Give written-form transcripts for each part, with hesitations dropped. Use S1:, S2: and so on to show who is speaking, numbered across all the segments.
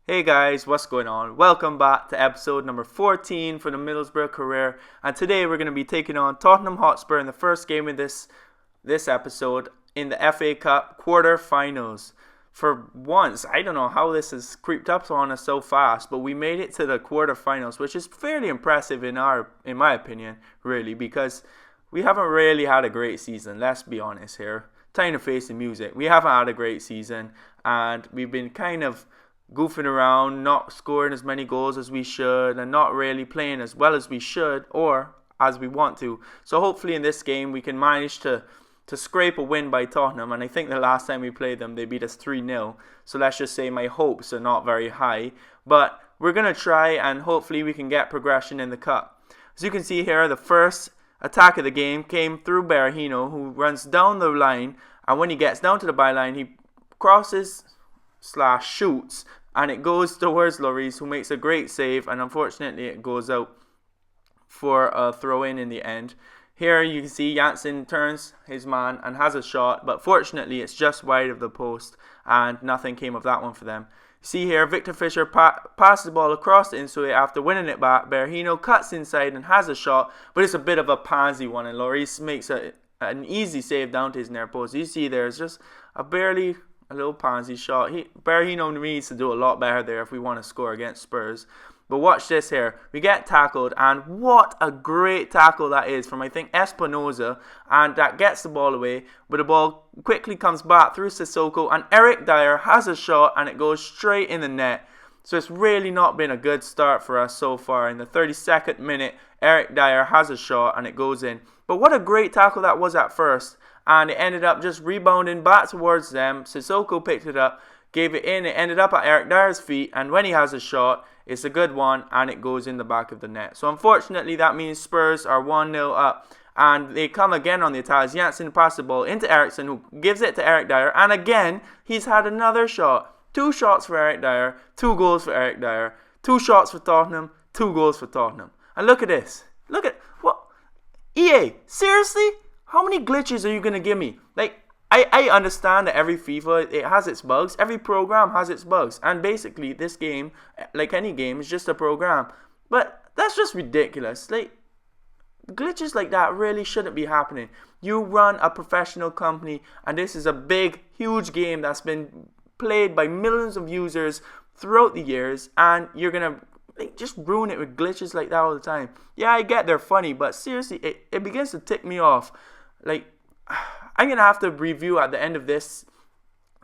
S1: Hey guys, what's going on? Welcome back to episode number 14 for the Middlesbrough career. And today we're going to be taking on Tottenham Hotspur in the first game of this episode in the FA Cup quarter-finals. For once, I don't know how this has creeped up on us so fast, but we made it to the quarter-finals, which is fairly impressive in my opinion, really, because we haven't really had a great season. Let's be honest here. Time to face the music. We haven't had a great season, and we've been kind of goofing around, not scoring as many goals as we should, and not really playing as well as we should or as we want to. So hopefully in this game we can manage to scrape a win by Tottenham. And I think the last time we played them they beat us 3-0. So let's just say my hopes are not very high. But we're going to try, and hopefully we can get progression in the cup. As you can see here, the first attack of the game came through Berahino, who runs down the line, and when he gets down to the byline he crosses / shoots, and it goes towards Lloris, who makes a great save, and unfortunately it goes out for a throw-in in the end. Here you can see Janssen turns his man and has a shot, but fortunately it's just wide of the post, and nothing came of that one for them. See here, Victor Fisher passes the ball across into it after winning it back. Berahino cuts inside and has a shot, but it's a bit of a pansy one, and Lloris makes an easy save down to his near post. You see there's just a little pansy shot. Berahino needs to do a lot better there if we want to score against Spurs. But watch this here. We get tackled, and what a great tackle that is from, I think, Espinoza. And that gets the ball away, but the ball quickly comes back through Sissoko, and Eric Dyer has a shot, and it goes straight in the net. So it's really not been a good start for us so far. In the 32nd minute, Eric Dyer has a shot, and it goes in. But what a great tackle that was at first. And it ended up just rebounding back towards them. Sissoko picked it up, gave it in. It ended up at Eric Dyer's feet, and when he has a shot, it's a good one, and it goes in the back of the net. So unfortunately, that means Spurs are 1-0 up, and they come again on the attack. Janssen passes the ball into Eriksson, who gives it to Eric Dyer, and again, he's had another shot. 2 shots for Eric Dyer, 2 goals for Eric Dyer, 2 shots for Tottenham, 2 goals for Tottenham. And look at this. Look at what? EA, seriously? How many glitches are you going to give me? Like, I understand that every FIFA, it has its bugs. Every program has its bugs. And basically, this game, like any game, is just a program. But that's just ridiculous. Like, glitches like that really shouldn't be happening. You run a professional company, and this is a big, huge game that's been played by millions of users throughout the years, and you're going to just ruin it with glitches like that all the time. Yeah, I get they're funny, but seriously, it begins to tick me off. Like, I'm going to have to review at the end of this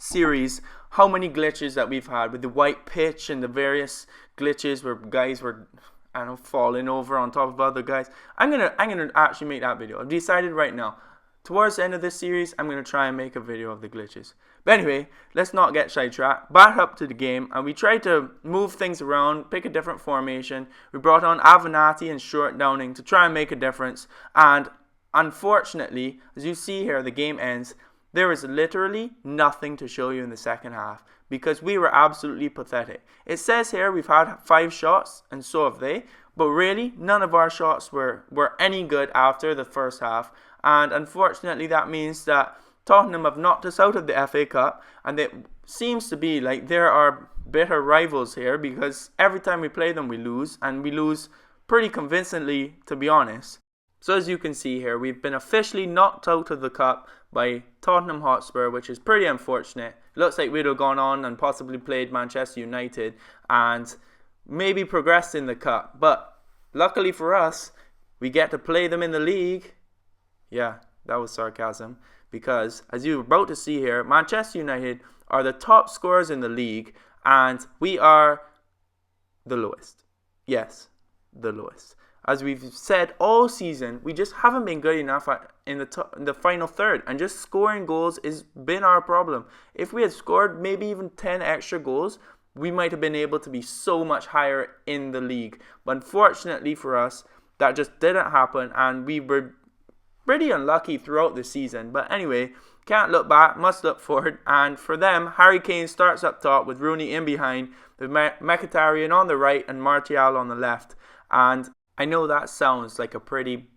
S1: series how many glitches that we've had with the white pitch and the various glitches where guys were, I don't know, falling over on top of other guys. I'm gonna actually make that video. I've decided right now. Towards the end of this series, I'm going to try and make a video of the glitches. But anyway, let's not get sidetracked. Back up to the game, and we tried to move things around, pick a different formation. We brought on Avenatti and Short Downing to try and make a difference. And unfortunately, as you see here, the game ends. There is literally nothing to show you in the second half because we were absolutely pathetic. It says here we've had 5 shots, and so have they. But really, none of our shots were any good after the first half. And unfortunately, that means that Tottenham have knocked us out of the FA Cup. And it seems to be like there are bitter rivals here because every time we play them, we lose. And we lose pretty convincingly, to be honest. So as you can see here, we've been officially knocked out of the cup by Tottenham Hotspur, which is pretty unfortunate. It looks like we'd have gone on and possibly played Manchester United and maybe progressed in the cup. But luckily for us, we get to play them in the league. Yeah, that was sarcasm. Because as you're about to see here, Manchester United are the top scorers in the league, and we are the lowest. Yes, the lowest. As we've said all season, we just haven't been good enough in the final third. And just scoring goals has been our problem. If we had scored maybe even 10 extra goals, we might have been able to be so much higher in the league. But unfortunately for us, that just didn't happen. And we were pretty unlucky throughout the season. But anyway, can't look back, must look forward. And for them, Harry Kane starts up top with Rooney in behind, with Mkhitaryan on the right and Martial on the left. And I know that sounds like a pretty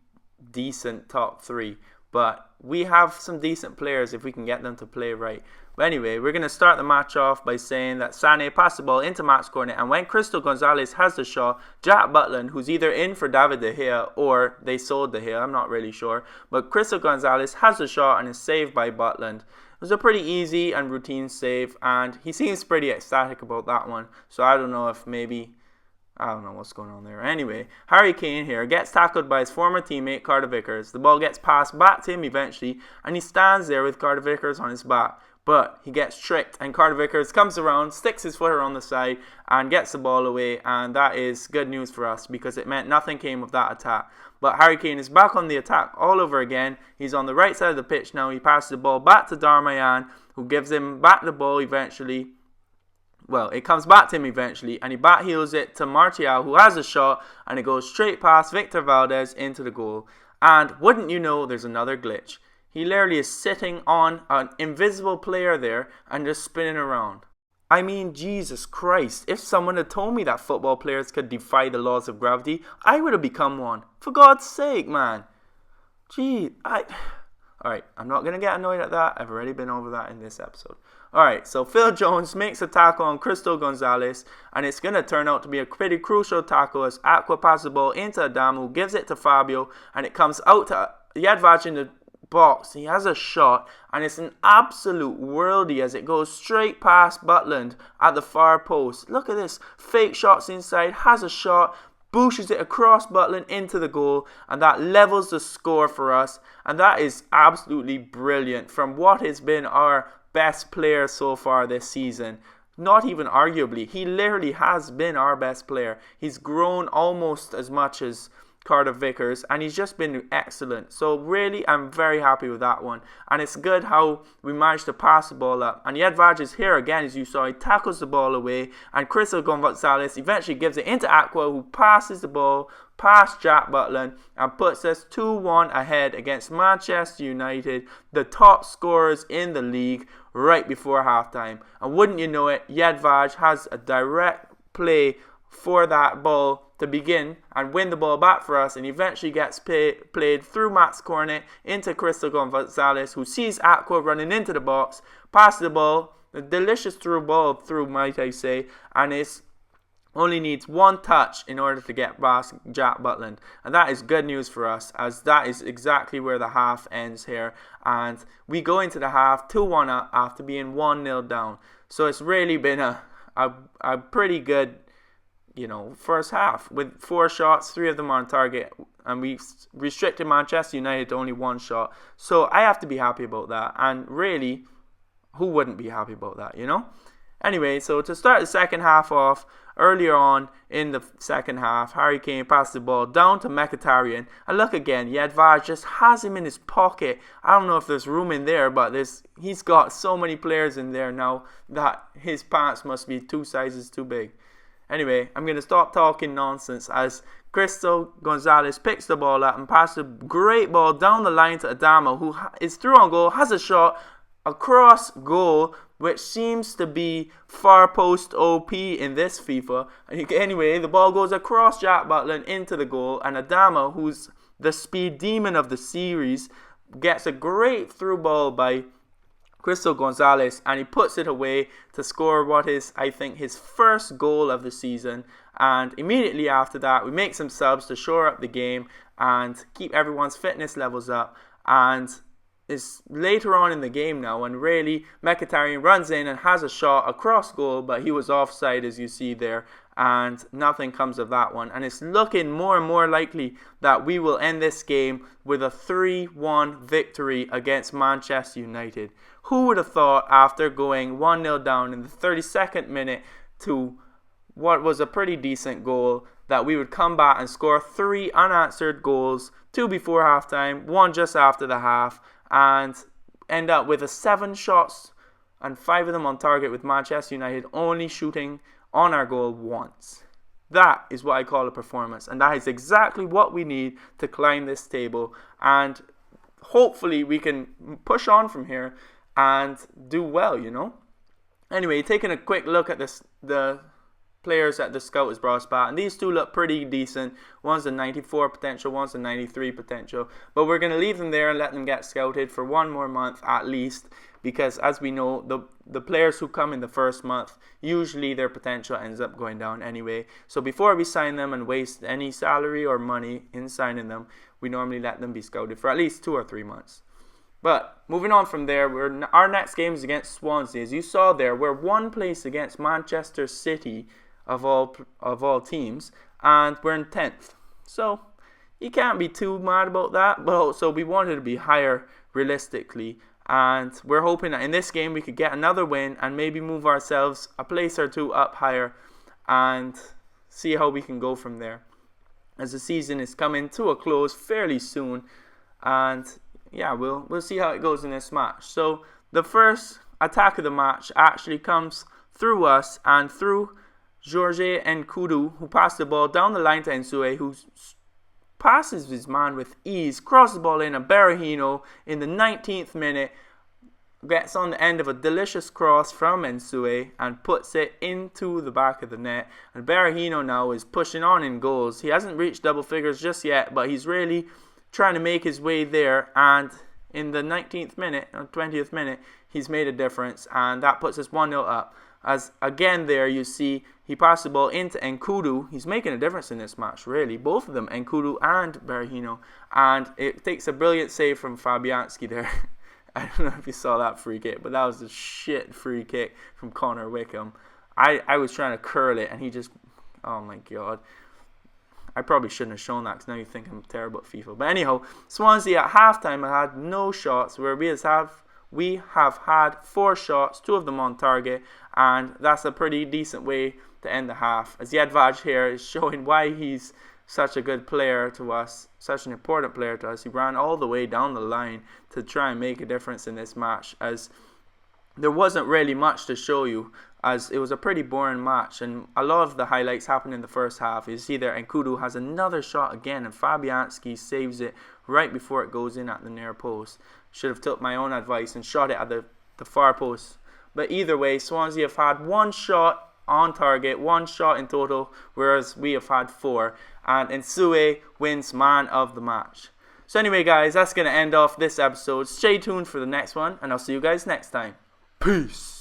S1: decent top 3, but we have some decent players if we can get them to play right. But anyway, we're going to start the match off by saying that Sané passed the ball into Matt's corner, and when Crystal Gonzalez has the shot, Jack Butland, who's either in for David De Gea or they sold De Gea, I'm not really sure, but Crystal Gonzalez has the shot and is saved by Butland. It was a pretty easy and routine save, and he seems pretty ecstatic about that one, so I don't know if maybe... I don't know what's going on there. Anyway, Harry Kane here gets tackled by his former teammate Carter Vickers. The ball gets passed back to him eventually, and he stands there with Carter Vickers on his back. But he gets tricked, and Carter Vickers comes around, sticks his footer on the side, and gets the ball away. And that is good news for us because it meant nothing came of that attack. But Harry Kane is back on the attack all over again. He's on the right side of the pitch now. He passes the ball back to Darmian, who gives him back the ball eventually. Well, it comes back to him eventually, and he back heels it to Martial, who has a shot, and it goes straight past Victor Valdez into the goal. And wouldn't you know, there's another glitch. He literally is sitting on an invisible player there and just spinning around. I mean, Jesus Christ, if someone had told me that football players could defy the laws of gravity, I would have become one. For God's sake, man. Alright, I'm not going to get annoyed at that. I've already been over that in this episode. Alright, so Phil Jones makes a tackle on Crystal Gonzalez, and it's going to turn out to be a pretty crucial tackle as Aqua passes the ball into Adamu, gives it to Fabio, and it comes out to Jedvaj in the box. He has a shot, and it's an absolute worldie as it goes straight past Butland at the far post. Look at this, fake shots inside, has a shot, booshes it across Butland into the goal, and that levels the score for us, and that is absolutely brilliant from what has been our best player so far this season. Not even arguably, he literally has been our best player. He's grown almost as much as Carter Vickers, and he's just been excellent. So really, I'm very happy with that one. And it's good how we managed to pass the ball up. And Jedvaj is here again, as you saw. He tackles the ball away, and Crystal Gonzalez eventually gives it into Aqua, who passes the ball past Jack Butland and puts us 2-1 ahead against Manchester United, the top scorers in the league, right before halftime. And wouldn't you know it, Jedvaj has a direct play for that ball to begin and win the ball back for us, and eventually gets played through Matt's corner into Crystal Gonzalez, who sees Aqua running into the box, passes the ball, a delicious through ball through, might I say, and it's only needs one touch in order to get past Jack Butland. And that is good news for us, as that is exactly where the half ends here. And we go into the half 2-1 up after being 1-0 down. So it's really been a pretty good, first half with 4 shots, 3 of them on target, and we restricted Manchester United to only 1 shot. So I have to be happy about that, and really, who wouldn't be happy about that, Anyway, so to start the second half off, earlier on in the second half, Harry Kane passed the ball down to Mkhitaryan, and look again, Jedvaj just has him in his pocket. I don't know if there's room in there, but he's got so many players in there now that his pants must be 2 sizes too big. Anyway, I'm going to stop talking nonsense as Crystal Gonzalez picks the ball up and passes a great ball down the line to Adama, who is through on goal, has a shot across goal, which seems to be far post OP in this FIFA. Anyway, the ball goes across Jack Butland into the goal, and Adama, who's the speed demon of the series, gets a great through ball by Crystal Gonzalez, and he puts it away to score what is, I think, his first goal of the season. And immediately after that, we make some subs to shore up the game and keep everyone's fitness levels up. And it's later on in the game now, and really Mkhitaryan runs in and has a shot across goal, but he was offside, as you see there, and nothing comes of that one. And it's looking more and more likely that we will end this game with a 3-1 victory against Manchester United. Who would have thought, after going 1-0 down in the 32nd minute to what was a pretty decent goal, that we would come back and score 3 unanswered goals, 2 before halftime, 1 just after the half, and end up with 7 shots and 5 of them on target, with Manchester United only shooting on our goal once. That is what I call a performance, and that is exactly what we need to climb this table, and hopefully we can push on from here and do well, Anyway, taking a quick look at the players that the scout has brought us back, and these 2 look pretty decent. One's a 94 potential, one's a 93 potential, but we're going to leave them there and let them get scouted for 1 more month at least, because as we know, the players who come in the first month, usually their potential ends up going down anyway. So before we sign them and waste any salary or money in signing them, we normally let them be scouted for at least 2 or 3 months. But moving on from there, our next game is against Swansea. As you saw there, we're one place against Manchester City of all teams, and we're in 10th. So you can't be too mad about that, but also we wanted to be higher realistically, and we're hoping that in this game we could get another win and maybe move ourselves a place or two up higher and see how we can go from there, as the season is coming to a close fairly soon. And yeah, we'll see how it goes in this match. So the first attack of the match actually comes through us and through Jorge Nkudu, who passed the ball down the line to Nsue, who passes his man with ease, crosses the ball in, and Berahino in the 19th minute gets on the end of a delicious cross from Nsue and puts it into the back of the net. And Berahino now is pushing on in goals. He hasn't reached double figures just yet, but he's really trying to make his way there, and in the 19th minute or 20th minute he's made a difference, and that puts us 1-0 up. As again there you see he passed the ball into Nkudu. He's making a difference in this match, really, both of them, Nkudu and Berahino, and it takes a brilliant save from Fabianski there. I don't know if you saw that free kick, but that was a shit free kick from Connor Wickham. I was trying to curl it and he just, oh my god. I probably shouldn't have shown that because now you think I'm terrible at FIFA. But anyhow, Swansea at halftime had no shots, where we have had 4 shots, 2 of them on target, and that's a pretty decent way to end the half. As Jedvaj here is showing why he's such a good player to us, such an important player to us. He ran all the way down the line to try and make a difference in this match, as there wasn't really much to show you, as it was a pretty boring match, and a lot of the highlights happened in the first half. You see there, Nkudu has another shot again, and Fabianski saves it right before it goes in at the near post. Should have took my own advice and shot it at the far post. But either way, Swansea have had 1 shot on target, 1 shot in total, whereas we have had 4. And Nsue wins man of the match. So anyway guys, that's going to end off this episode. Stay tuned for the next one, and I'll see you guys next time. Peace.